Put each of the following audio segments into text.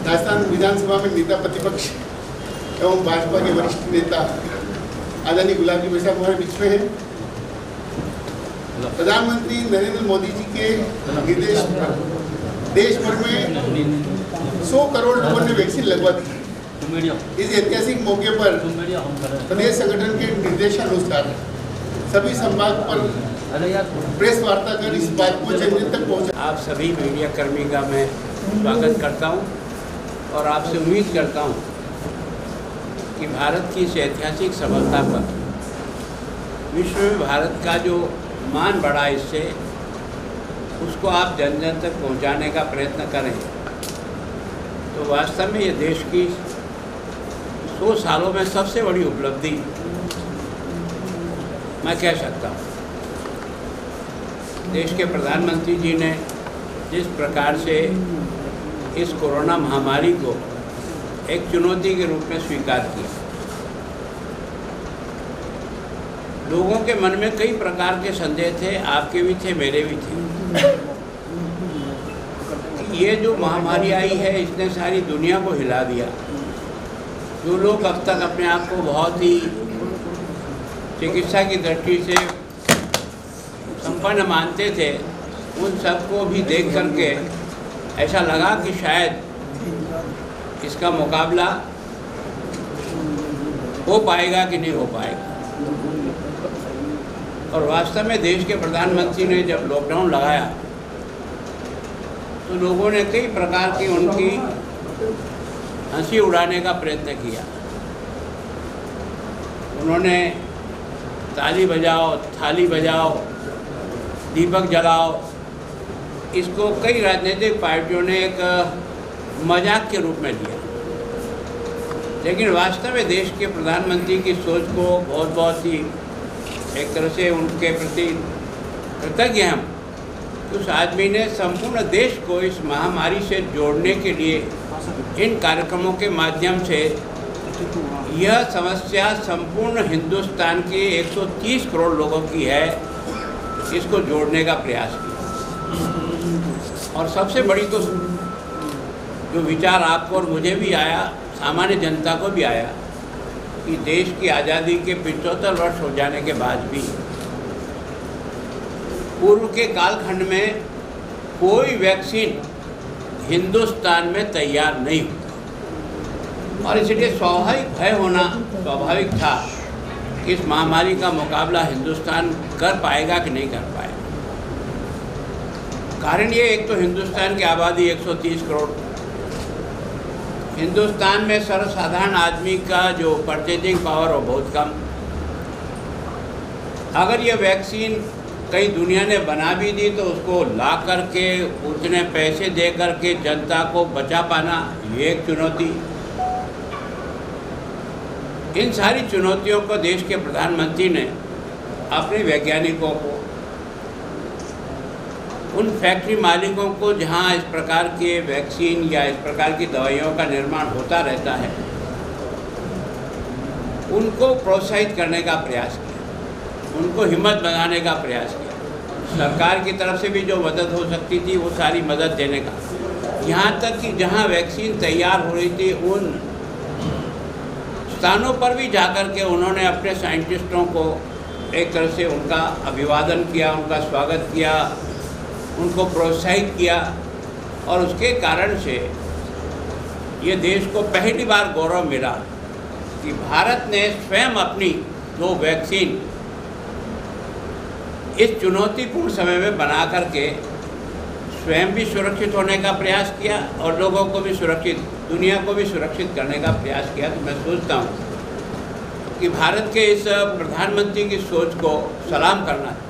राजस्थान विधानसभा में नेता प्रतिपक्ष एवं भाजपा के वरिष्ठ नेता आदरणीय गुलाम नबी साहब हमारे बीच में हैं। प्रधानमंत्री नरेंद्र मोदी जी के निर्देश पर देश भर में 100 करोड़ लोगों ने वैक्सीन लगवा दी। इस ऐतिहासिक मौके पर प्रदेश संगठन के निर्देशानुसार सभी संभाग पर प्रेस वार्ता कर इस बात को जन जन तक पहुंचा। आप सभी मीडिया कर्मी का मैं स्वागत करता हूं और आपसे उम्मीद करता हूं कि भारत की इस ऐतिहासिक सफलता पर विश्व में भारत का जो मान बढ़ा इससे उसको आप जन जन तक पहुंचाने का प्रयत्न करें। तो वास्तव में ये देश की 100 सालों में सबसे बड़ी उपलब्धि मैं कह सकता हूँ। देश के प्रधानमंत्री जी ने जिस प्रकार से इस कोरोना महामारी को एक चुनौती के रूप में स्वीकार किया, लोगों के मन में कई प्रकार के संदेह थे, आपके भी थे, मेरे भी थे। ये जो महामारी आई है इसने सारी दुनिया को हिला दिया। जो लोग अब तक अपने आप को बहुत ही चिकित्सा की दृष्टि से संपन्न मानते थे, उन सबको भी देख करके ऐसा लगा कि शायद इसका मुकाबला हो पाएगा कि नहीं हो पाएगा। और वास्तव में देश के प्रधानमंत्री ने जब लॉकडाउन लगाया तो लोगों ने कई प्रकार की उनकी हंसी उड़ाने का प्रयत्न किया। उन्होंने ताली बजाओ, थाली बजाओ, दीपक जलाओ, इसको कई राजनीतिक पार्टियों ने एक मजाक के रूप में लिया। लेकिन वास्तव में देश के प्रधानमंत्री की सोच को बहुत ही एक तरह से उनके प्रति कृतज्ञ हैं हम। उस आदमी ने संपूर्ण देश को इस महामारी से जोड़ने के लिए इन कार्यक्रमों के माध्यम से यह समस्या संपूर्ण हिंदुस्तान के 130 करोड़ लोगों की है, इसको जोड़ने का प्रयास किया। और सबसे बड़ी तो जो विचार आपको और मुझे भी आया, सामान्य जनता को भी आया, कि देश की आज़ादी के 75 वर्ष हो जाने के बाद भी पूर्व के कालखंड में कोई वैक्सीन हिंदुस्तान में तैयार नहीं हुआ और इसलिए स्वाभाविक भय होना स्वाभाविक था कि इस महामारी का मुकाबला हिंदुस्तान कर पाएगा कि नहीं कर पाएगा। कारण ये, एक तो हिंदुस्तान की आबादी 130 करोड़, हिंदुस्तान में सर्वसाधारण आदमी का जो परचेजिंग पावर हो बहुत कम। अगर ये वैक्सीन कई दुनिया ने बना भी दी तो उसको ला करके उतने पैसे दे करके जनता को बचा पाना, ये एक चुनौती। इन सारी चुनौतियों को देश के प्रधानमंत्री ने अपने वैज्ञानिकों को, उन फैक्ट्री मालिकों को जहां इस प्रकार के वैक्सीन या इस प्रकार की दवाइयों का निर्माण होता रहता है, उनको प्रोत्साहित करने का प्रयास किया, उनको हिम्मत बनाने का प्रयास किया। सरकार की तरफ से भी जो मदद हो सकती थी वो सारी मदद देने का, यहाँ तक कि जहाँ वैक्सीन तैयार हो रही थी उन स्थानों पर भी जाकर के उन्होंने अपने साइंटिस्टों को एक तरह से उनका अभिवादन किया, उनका स्वागत किया, उनको प्रोत्साहित किया। और उसके कारण से ये देश को पहली बार गौरव मिला कि भारत ने स्वयं अपनी जो वैक्सीन इस चुनौतीपूर्ण समय में बना करके स्वयं भी सुरक्षित होने का प्रयास किया और लोगों को भी सुरक्षित, दुनिया को भी सुरक्षित करने का प्रयास किया। तो मैं सोचता हूँ कि भारत के इस प्रधानमंत्री की सोच को सलाम करना है।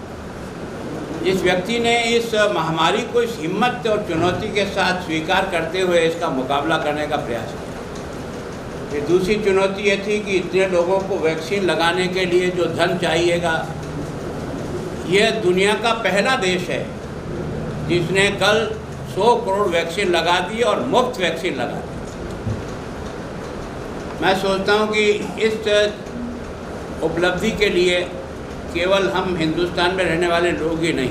इस व्यक्ति ने इस महामारी को इस हिम्मत और चुनौती के साथ स्वीकार करते हुए इसका मुकाबला करने का प्रयास किया। फिर दूसरी चुनौती ये थी कि इतने लोगों को वैक्सीन लगाने के लिए जो धन चाहिएगा, यह दुनिया का पहला देश है जिसने कल 100 करोड़ वैक्सीन लगा दी और मुफ्त वैक्सीन लगा दी। मैं सोचता हूँ कि इस उपलब्धि के लिए केवल हम हिंदुस्तान में रहने वाले लोग ही नहीं,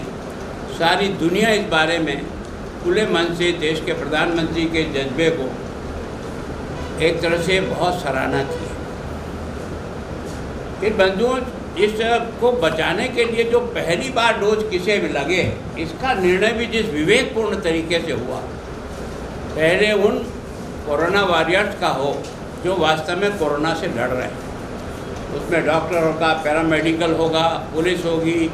सारी दुनिया इस बारे में खुले मन से देश के प्रधानमंत्री के जज्बे को एक तरह से बहुत सराहना की। इन बंधुओं, इस को बचाने के लिए जो पहली बार डोज किसे भी लगे, इसका निर्णय भी जिस विवेकपूर्ण तरीके से हुआ, पहले उन कोरोना वॉरियर्स का हो जो वास्तव में कोरोना से लड़ रहे हैं। उसमें डॉक्टर होगा, पैरामेडिकल होगा, पुलिस होगी,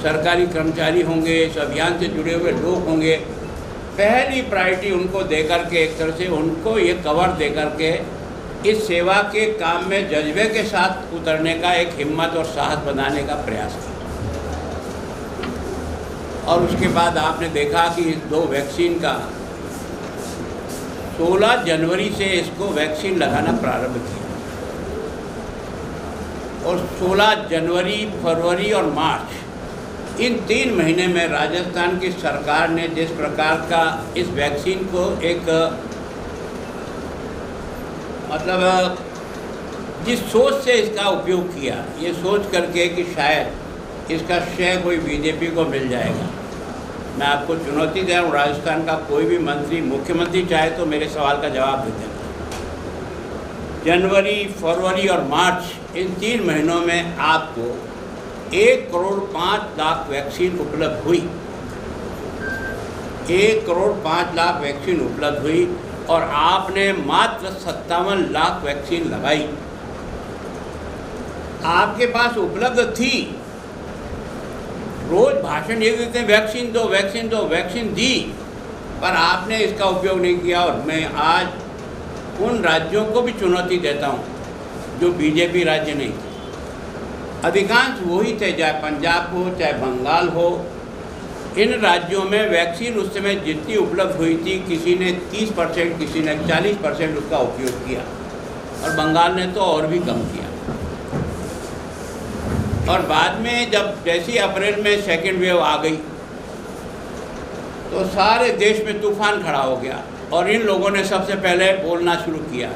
सरकारी कर्मचारी होंगे, इस अभियान से जुड़े हुए लोग होंगे। पहली प्रायोरिटी उनको देकर के, एक तरह से उनको ये कवर देकर के इस सेवा के काम में जज्बे के साथ उतरने का एक हिम्मत और साहस बनाने का प्रयास किया। और उसके बाद आपने देखा कि इस 2 वैक्सीन का 16 जनवरी से इसको वैक्सीन लगाना प्रारंभ किया और 16 जनवरी, फरवरी और मार्च, इन 3 महीने में राजस्थान की सरकार ने जिस प्रकार का इस वैक्सीन को एक मतलब जिस सोच से इसका उपयोग किया, ये सोच करके कि शायद इसका श्रेय कोई बीजेपी को मिल जाएगा। मैं आपको चुनौती दे रहा हूँ, राजस्थान का कोई भी मंत्री, मुख्यमंत्री चाहे तो मेरे सवाल का जवाब दे देना। जनवरी, फरवरी और मार्च, इन 3 महीनों में आपको 1,05,00,000 वैक्सीन उपलब्ध हुई। 1,05,00,000 वैक्सीन उपलब्ध हुई और आपने मात्र 57 लाख वैक्सीन लगाई। आपके पास उपलब्ध थी, रोज भाषण ये देते हैं वैक्सीन दो, वैक्सीन दो, वैक्सीन दी, पर आपने इसका उपयोग नहीं किया। और मैं आज उन राज्यों को भी चुनौती देता हूँ जो बीजेपी राज्य नहीं थे, अधिकांश वही थे, चाहे पंजाब हो चाहे बंगाल हो। इन राज्यों में वैक्सीन उस समय जितनी उपलब्ध हुई थी, किसी ने 30%, किसी ने 40% उसका उपयोग किया और बंगाल ने तो और भी कम किया। और बाद में जब जैसी अप्रैल में सेकेंड वेव आ गई तो सारे देश में तूफान खड़ा हो गया और इन लोगों ने सबसे पहले बोलना शुरू किया,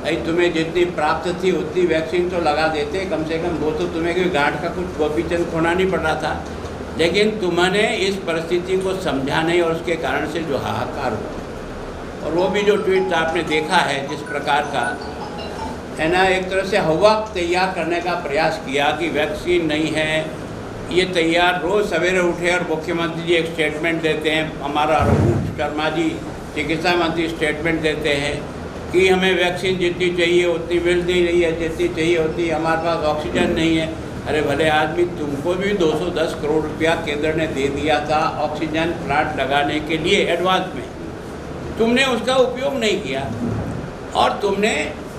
भाई तुम्हें जितनी प्राप्त थी उतनी वैक्सीन तो लगा देते, कम से कम वो तो तुम्हें कोई गांठ का कुछ गोपीचंद खोना नहीं पड़ रहा था, लेकिन तुमने इस परिस्थिति को समझा नहीं और उसके कारण से जो हाहाकार हुआ। और वो भी जो ट्वीट आपने देखा है जिस प्रकार का है ना, एक तरह से हवा तैयार करने का प्रयास किया कि वैक्सीन नहीं है, ये तैयार। रोज़ सवेरे उठे और मुख्यमंत्री जी एक स्टेटमेंट देते हैं, हमारा रघु शर्मा जी चिकित्सा मंत्री स्टेटमेंट देते हैं कि हमें वैक्सीन जितनी चाहिए उतनी मिल नहीं रही है, जितनी चाहिए उतनी, हमारे पास ऑक्सीजन नहीं है। अरे भले आदमी, तुमको भी 210 करोड़ रुपया केंद्र ने दे दिया था ऑक्सीजन प्लांट लगाने के लिए एडवांस में, तुमने उसका उपयोग नहीं किया और तुमने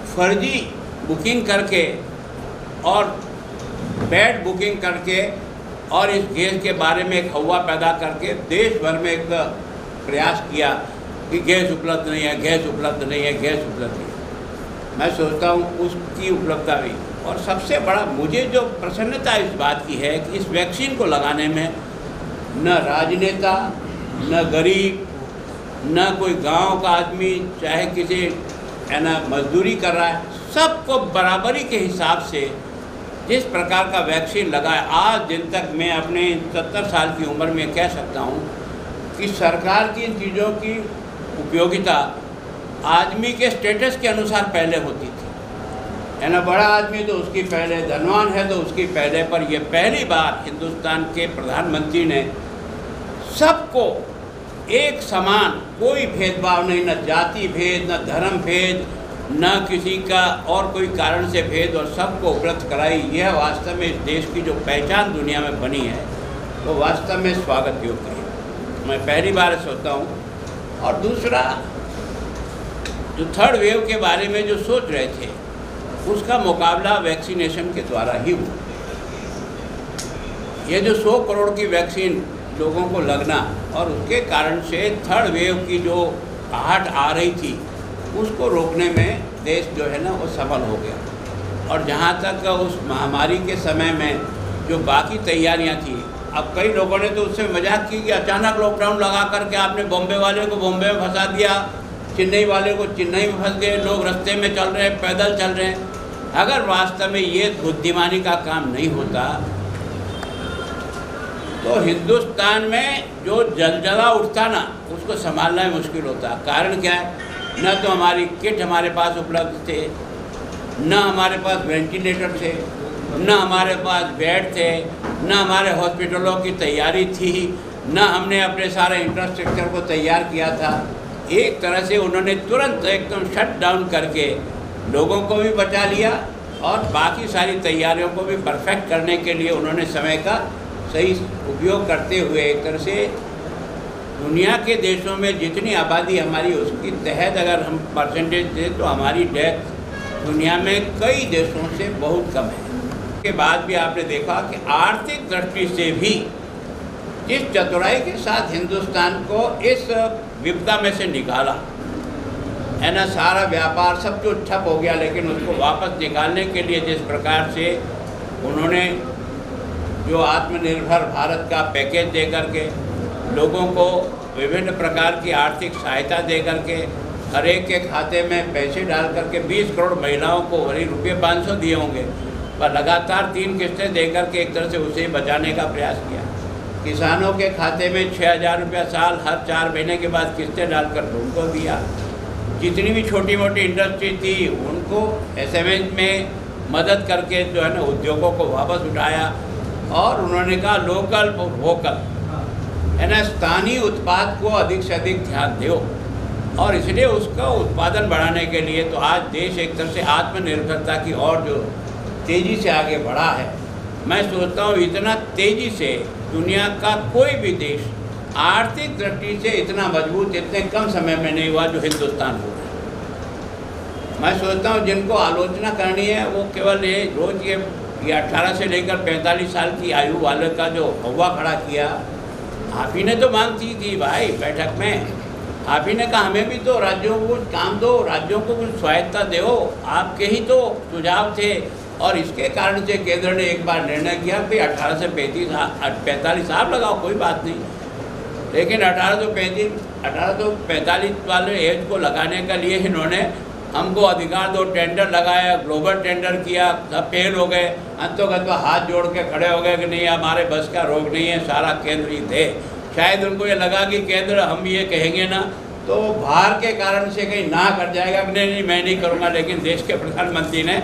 फर्जी बुकिंग करके और बेड बुकिंग करके और इस गैस के बारे में एक हवा पैदा करके देश भर में एक प्रयास किया कि गैस उपलब्ध नहीं है, गैस उपलब्ध नहीं है, गैस उपलब्ध नहीं है। मैं सोचता हूँ उसकी उपलब्धता हुई। और सबसे बड़ा मुझे जो प्रसन्नता इस बात की है कि इस वैक्सीन को लगाने में न राजनेता, न गरीब, न कोई गांव का आदमी, चाहे किसी है ना मजदूरी कर रहा है, सबको बराबरी के हिसाब से जिस प्रकार का वैक्सीन लगा है। आज दिन तक मैं अपने 70 साल की उम्र में कह सकता हूँ कि सरकार की इन चीज़ों की उपयोगिता आदमी के स्टेटस के अनुसार पहले होती थी, है ना। बड़ा आदमी तो उसकी पहले, धनवान है तो उसकी पहले, पर यह पहली बार हिंदुस्तान के प्रधानमंत्री ने सबको एक समान, कोई भेदभाव नहीं, न जाति भेद, न धर्म भेद, न किसी का और कोई कारण से भेद, और सबको उपलब्ध कराई। यह वास्तव में इस देश की जो पहचान दुनिया में बनी है वो वास्तव में स्वागत योग्य है। मैं पहली बार सोचता हूँ। और दूसरा, जो थर्ड वेव के बारे में जो सोच रहे थे, उसका मुकाबला वैक्सीनेशन के द्वारा ही हुआ। ये जो 100 करोड़ की वैक्सीन लोगों को लगना और उसके कारण से थर्ड वेव की जो आहट आ रही थी उसको रोकने में देश जो है ना वो सफल हो गया। और जहाँ तक उस महामारी के समय में जो बाकी तैयारियाँ थी, अब कई लोगों ने तो उससे मजाक की कि अचानक लॉकडाउन लगा करके आपने बॉम्बे वाले को बॉम्बे में फंसा दिया, चेन्नई वाले को चेन्नई में फंस गए, लोग रास्ते में चल रहे हैं, पैदल चल रहे हैं। अगर वास्तव में ये बुद्धिमानी का काम नहीं होता तो हिंदुस्तान में जो जलजला उठता ना, उसको संभालना ही मुश्किल होता। कारण क्या है? न तो हमारी किट हमारे पास उपलब्ध थे, न हमारे पास वेंटिलेटर थे, न हमारे पास बेड थे, न हमारे हॉस्पिटलों की तैयारी थी, न हमने अपने सारे इंफ्रास्ट्रक्चर को तैयार किया था। एक तरह से उन्होंने तुरंत एकदम शट डाउन करके लोगों को भी बचा लिया और बाकी सारी तैयारियों को भी परफेक्ट करने के लिए उन्होंने समय का सही उपयोग करते हुए एक तरह से दुनिया के देशों में जितनी आबादी हमारी उसकी तहत अगर हम परसेंटेज दें तो हमारी डेथ दुनिया में कई देशों से बहुत कम है। के बाद भी आपने देखा कि आर्थिक दृष्टि से भी जिस चतुराई के साथ हिंदुस्तान को इस विपदा में से निकाला है ना, सारा व्यापार सब कुछ ठप हो गया, लेकिन उसको वापस निकालने के लिए जिस प्रकार से उन्होंने जो आत्मनिर्भर भारत का पैकेज दे करके लोगों को विभिन्न प्रकार की आर्थिक सहायता दे करके हर एक के खाते में पैसे डाल करके 20 करोड़ महिलाओं को वही रुपये 500 दिए होंगे, पर लगातार 3 किस्तें दे करके एक तरह से उसे बचाने का प्रयास किया। किसानों के खाते में 6,000 रुपया साल हर 4 महीने के बाद किस्तें डालकर उनको दिया। जितनी भी छोटी मोटी इंडस्ट्री थी उनको एसएमएस में मदद करके जो है ना उद्योगों को वापस उठाया और उन्होंने कहा लोकल वोकल है ना, स्थानीय उत्पाद को अधिक से अधिक ध्यान दो और इसलिए उसका उत्पादन बढ़ाने के लिए तो आज देश एक तरह से आत्मनिर्भरता की और जो तेज़ी से आगे बढ़ा है। मैं सोचता हूँ इतना तेज़ी से दुनिया का कोई भी देश आर्थिक दृष्टि से इतना मजबूत इतने कम समय में नहीं हुआ जो हिंदुस्तान हुआ है। मैं सोचता हूँ जिनको आलोचना करनी है वो केवल ये रोज़ ये 18 से लेकर 45 साल की आयु वाले का जो हवा खड़ा किया, आप ही ने तो मांग की थी भाई बैठक में, आप ही ने कहा हमें भी तो राज्यों को कुछ काम दो, राज्यों को कुछ स्वायत्ता दो, आपके ही तो सुझाव थे। और इसके कारण से केंद्र ने एक बार निर्णय किया कि 18 से 45 आप लगाओ कोई बात नहीं, लेकिन 18 से 45 वाले एज को लगाने के लिए इन्होंने हमको अधिकार दो, टेंडर लगाया, ग्लोबल टेंडर किया, सब फेल हो गए। अंतोगत हाथ जोड़ के खड़े हो गए कि नहीं हमारे बस का रोग नहीं है, सारा केंद्र ही थे। शायद उनको ये लगा कि केंद्र हम ये कहेंगे ना तो भार के कारण से कहीं ना कर जाएगा कि नहीं मैं नहीं करूँगा, लेकिन देश के प्रधानमंत्री ने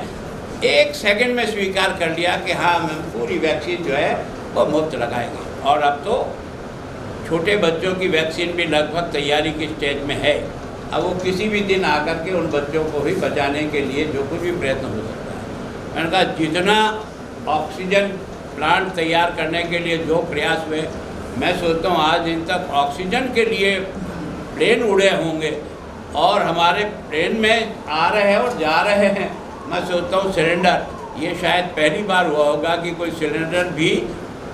1 सेकंड में स्वीकार कर लिया कि हाँ हम पूरी वैक्सीन जो है वो मुफ्त लगाएंगे। और अब तो छोटे बच्चों की वैक्सीन भी लगभग तैयारी की स्टेज में है। अब वो किसी भी दिन आकर के उन बच्चों को ही बचाने के लिए जो कुछ भी प्रयत्न हो सकता है। मैंने कहा जितना ऑक्सीजन प्लांट तैयार करने के लिए जो प्रयास हुए, मैं सोचता हूँ आज दिन तक ऑक्सीजन के लिए प्लेन उड़े होंगे और हमारे प्लेन में आ रहे हैं और जा रहे हैं। मैं सोचता हूँ सिलेंडर ये शायद पहली बार हुआ होगा कि कोई सिलेंडर भी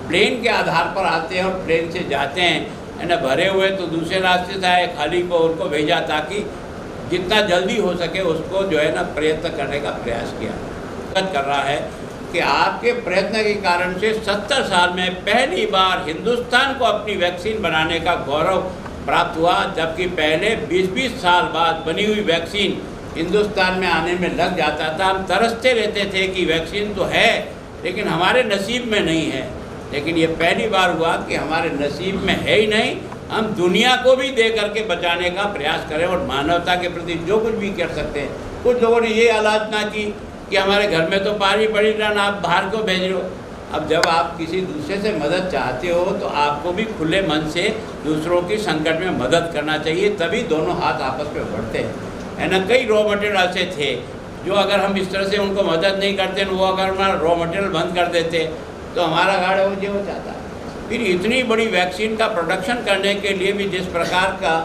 प्लेन के आधार पर आते हैं और प्लेन से जाते हैं, है ना, भरे हुए तो दूसरे रास्ते से आए, खाली को उनको भेजा ताकि जितना जल्दी हो सके उसको जो है ना प्रयत्न करने का प्रयास किया कर रहा है कि आपके प्रयत्न के कारण से 70 साल में पहली बार हिंदुस्तान को अपनी वैक्सीन बनाने का गौरव प्राप्त हुआ, जबकि पहले 20-20 साल बाद बनी हुई वैक्सीन हिंदुस्तान में आने में लग जाता था। हम तरसते रहते थे कि वैक्सीन तो है लेकिन हमारे नसीब में नहीं है, लेकिन ये पहली बार हुआ कि हमारे नसीब में है ही नहीं, हम दुनिया को भी दे करके बचाने का प्रयास करें और मानवता के प्रति जो कुछ भी कर सकते हैं। कुछ लोगों ने ये आलोचना की कि हमारे घर में तो पानी पड़ी रहा, आप बाहर को भेज रहे हो। अब जब आप किसी दूसरे से मदद चाहते हो तो आपको भी खुले मन से दूसरों की संकट में मदद करना चाहिए, तभी दोनों हाथ आपस में बढ़ते हैं, है ना। कई रॉ मटेरियल ऐसे थे जो अगर हम इस तरह से उनको मदद नहीं करते, वो अगर हमारा रॉ मटेरियल बंद कर देते तो हमारा गाड़ा हो जाता। फिर इतनी बड़ी वैक्सीन का प्रोडक्शन करने के लिए भी जिस प्रकार का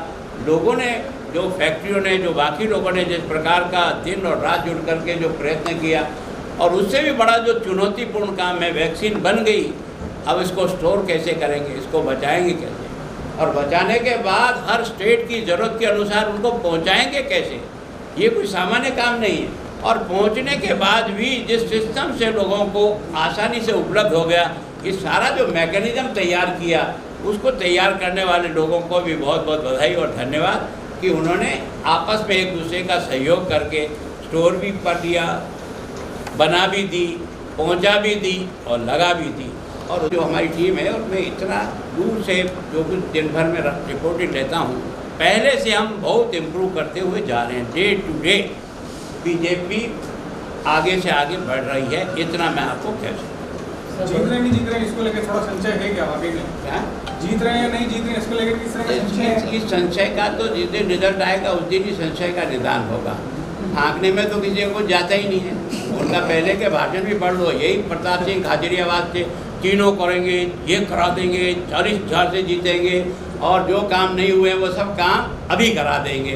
लोगों ने, जो फैक्ट्रियों ने, जो बाकी लोगों ने जिस प्रकार का दिन और रात जुड़ करके जो प्रयत्न किया, और उससे भी बड़ा जो चुनौतीपूर्ण काम है, वैक्सीन बन गई, अब इसको स्टोर कैसे करेंगे, इसको बचाएंगे कैसे, और बचाने के बाद हर स्टेट की ज़रूरत के अनुसार उनको पहुंचाएंगे कैसे, ये कोई सामान्य काम नहीं है। और पहुंचने के बाद भी जिस सिस्टम से लोगों को आसानी से उपलब्ध हो गया, ये सारा जो मैकेनिज़्म तैयार किया, उसको तैयार करने वाले लोगों को भी बहुत बहुत बधाई और धन्यवाद कि उन्होंने आपस में एक दूसरे का सहयोग करके स्टोर भी कर दिया, बना भी दी, पहुंचा भी दी और लगा भी दी। और जो हमारी टीम है उसमें इतना दूर से जो कुछ दिन भर में रिपोर्टिंग लेता हूँ, पहले से हम बहुत इम्प्रूव करते हुए जा रहे हैं। डे टू डे बीजेपी आगे से आगे बढ़ रही है, इतना मैं आपको कह सकता हूँ। जीत रहे नहीं जीत रहे इसको लेकर थोड़ा संशय है क्या वाकई में? क्या जीत रहे हैं या नहीं जीत रहे इसको लेकर किस तरह का संशय है? इस संशय का तो जिस दिन रिजल्ट आएगा उस दिन ही संशय का निदान होगा। हाँकने में तो किसी को जाता ही नहीं है। उनका पहले के भाषण भी पढ़ लो, यही प्रताप सिंह खाजरियाबाद से तीनों करेंगे, ये करा देंगे, 40,000 से जीतेंगे और जो काम नहीं हुए वो सब काम अभी करा देंगे।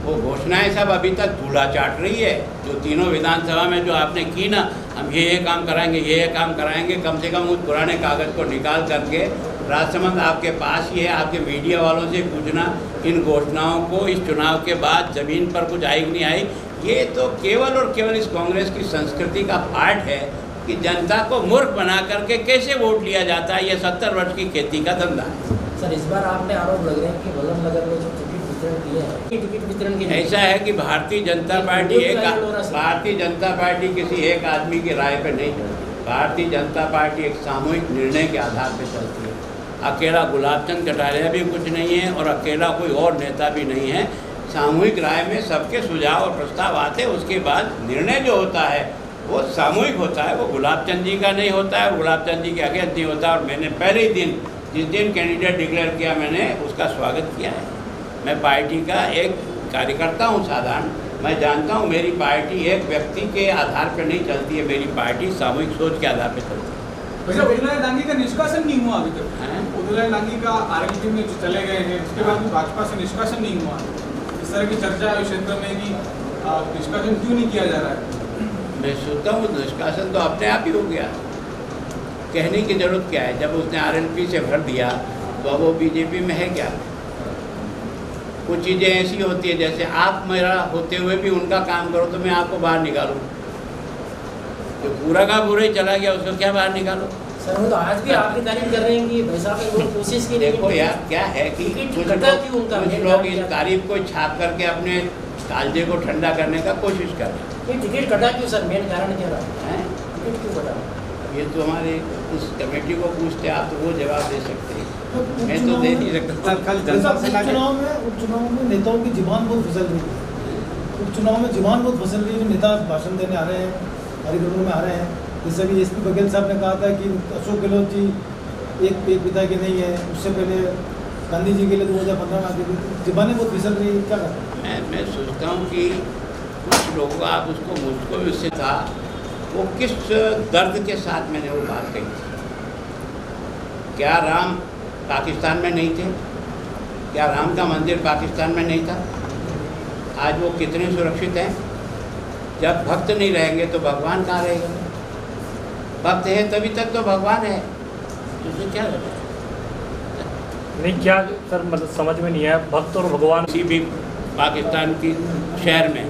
वो घोषणाएं सब अभी तक धूला चाट रही है। जो तीनों विधानसभा में जो आपने की ना, हम ये काम कराएंगे, ये काम कराएंगे, कम से कम उस पुराने कागज़ को निकाल करके राजसमंद आपके पास ही है, आपके मीडिया वालों से पूछना इन घोषणाओं को इस चुनाव के बाद ज़मीन पर कुछ आई कि नहीं आई। ये तो केवल और केवल इस कांग्रेस की संस्कृति का पार्ट है कि जनता को मूर्ख बना करके कैसे वोट लिया जाता है। ये 70 वर्ष की खेती का धंधा है। सर, इस बार आपने आरोप लग रहे हैं कि बल्लभ नगर में जो टिकट वितरण किए हैं, टिकट वितरण के ऐसा है कि भारतीय जनता पार्टी किसी एक आदमी की राय पर नहीं चलती। भारतीय जनता पार्टी एक सामूहिक निर्णय के आधार पर चलती है। अकेला गुलाब चंद कटारिया भी कुछ नहीं है और अकेला कोई और नेता भी नहीं है। सामूहिक राय में सबके सुझाव और प्रस्ताव आते हैं, उसके बाद निर्णय जो होता है वो सामूहिक होता है। वो गुलाब चंद जी का नहीं होता है, गुलाब चंद जी के अगेंस्ट नहीं होता। और मैंने पहले ही दिन जिस दिन कैंडिडेट डिक्लेयर किया, मैंने उसका स्वागत किया है। मैं पार्टी का एक कार्यकर्ता हूँ साधारण। मैं जानता हूँ मेरी पार्टी एक व्यक्ति के आधार पर नहीं चलती है, मेरी पार्टी सामूहिक सोच के आधार पर चलती है। वैसे उदयनारायण डांगी का निष्कासन नहीं हुआ अभी तक। उदयनारायण डांगी का आरएलपी में जो चले गए हैं, उसके बाद भी भाजपा से निष्कासन नहीं हुआ। इस तरह की चर्चा है क्षेत्र में कि निष्कासन क्यों नहीं किया जा रहा है? मैं सोचता हूँ निष्कासन तो अपने आप ही हो गया। कहने की जरूरत क्या है? जब उसने आरएलपी से भर दिया तो अब वो बीजेपी में है क्या? कुछ चीज़ें ऐसी होती है जैसे आप मेरा होते हुए भी उनका काम करो तो मैं आपको बाहर निकालूँ। जो पूरा का पूरा ही चला गया उसको क्या बाहर निकालो? सर, वो तो आज भी आपकी तारीफ कर रहे हैं कि भाई साहब ने बहुत कोशिश की। देखो यार, क्या है कि कुछ लोग इस तारीफ को छाप करके अपने कालजे को ठंडा करने का कोशिश कर रहे हैं। टिकट कटा क्यों सर? मेन कारण क्या रहा है? टिकट क्यों कटा? ये तो हमारे उस कमेटी को पूछते, आप तो वो जवाब दे सकते हैं, मैं तो दे नहीं सकता। उपचुनाव में नेताओं की जुबान बहुत फिसल रही है। उपचुनाव में जुबान बहुत फिसल रही है। नेता भाषण देने आ रहे हैं, कार्यक्रमों में आ रहे हैं। जैसे अभी एसपी बघेल साहब ने कहा था कि अशोक गहलोत जी एक पिता के नहीं है, उससे पहले गांधी जी के लिए 2015 में आते थे। जुबानें बहुत फिसल रही है, क्या करते हैं? मैं सोचता हूँ कि कुछ लोगों का आप उसको मुझको भी उससे था, वो किस दर्द के साथ मैंने वो बात कही थी। क्या राम पाकिस्तान में नहीं थे? क्या राम का मंदिर पाकिस्तान में नहीं था? आज वो कितने सुरक्षित हैं? जब भक्त नहीं रहेंगे तो भगवान कहाँ रहेगा? भक्त है तभी तक तो भगवान है। तो क्या है? नहीं, क्या सर मतलब समझ में नहीं आया। भक्त और भगवान किसी भी पाकिस्तान की शहर में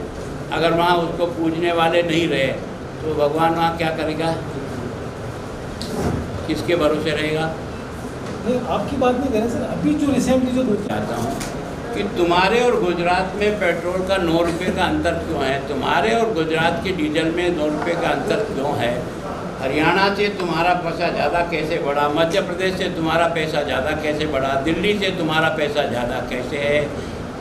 अगर वहाँ उसको पूजने वाले नहीं रहे तो भगवान वहाँ क्या करेगा? किसके भरोसे रहेगा? नहीं, आपकी बात नहीं करें सर। अभी जो रिसेंटली जो चाहता हूँ कि तुम्हारे और गुजरात में पेट्रोल का 9 रुपये का अंतर क्यों है? तुम्हारे और गुजरात के डीजल में 9 रुपये का अंतर क्यों है? हरियाणा से तुम्हारा पैसा ज़्यादा कैसे बढ़ा? मध्य प्रदेश से तुम्हारा पैसा ज़्यादा कैसे बढ़ा? दिल्ली से तुम्हारा पैसा ज़्यादा कैसे है?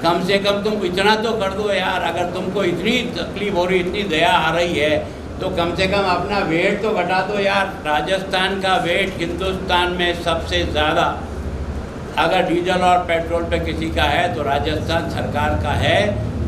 कम से कम तुम इतना तो कर दो यार। अगर तुमको इतनी तकलीफ हो रही, इतनी दया आ रही है तो कम से कम अपना वेट तो घटा दो यार। राजस्थान का वेट हिंदुस्तान में सबसे ज़्यादा अगर डीजल और पेट्रोल पे किसी का है तो राजस्थान सरकार का है।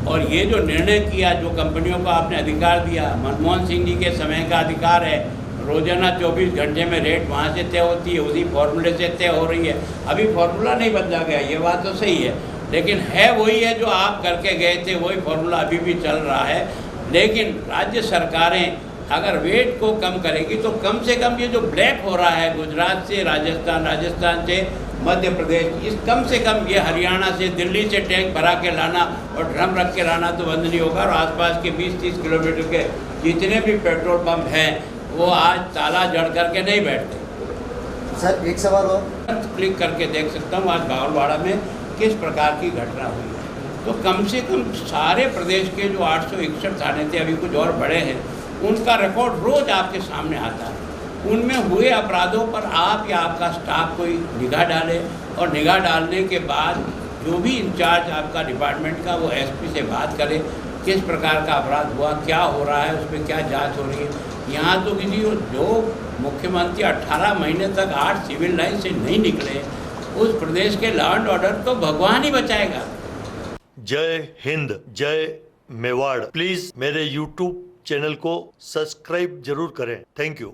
और ये जो निर्णय किया, जो कंपनियों को आपने अधिकार दिया, मनमोहन सिंह जी के समय का अधिकार है, रोजाना 24 घंटे में रेट वहाँ से तय होती है, उसी फॉर्मूले से तय हो रही है। अभी फॉर्मूला नहीं बदला गया, ये बात तो सही है, लेकिन है वही है जो आप करके गए थे, वही फॉर्मूला अभी भी चल रहा है। लेकिन राज्य सरकारें अगर वेट को कम करेगी तो कम से कम ये जो ब्लैक हो रहा है गुजरात से राजस्थान, राजस्थान से मध्य प्रदेश, इस कम से कम ये हरियाणा से दिल्ली से टैंक भरा के लाना और ड्रम रख के लाना तो बंद नहीं होगा। और आसपास के 20-30 किलोमीटर के जितने भी पेट्रोल पंप हैं वो आज ताला जड़ करके नहीं बैठते। सर एक सवाल और क्लिक करके देख सकता हूँ आज बावलवाड़ा में किस प्रकार की घटना हुई है। तो कम से कम सारे प्रदेश के जो 861 थाने थे, अभी कुछ और बड़े हैं, उनका रिकॉर्ड रोज आपके सामने आता है। उनमें हुए अपराधों पर आप या आपका स्टाफ कोई निगाह डाले और निगाह डालने के बाद जो भी इंचार्ज आपका डिपार्टमेंट का वो एसपी से बात करे, किस प्रकार का अपराध हुआ, क्या हो रहा है, उसमें क्या जांच हो रही है। यहाँ तो किसी जो मुख्यमंत्री 18 महीने तक 8 सिविल लाइन से नहीं निकले, उस प्रदेश के लॉ एंड ऑर्डर तो भगवान ही बचाएगा। जय हिंद, जय मेवाड़। प्लीज मेरे YouTube चैनल को सब्सक्राइब जरूर करें। Thank you.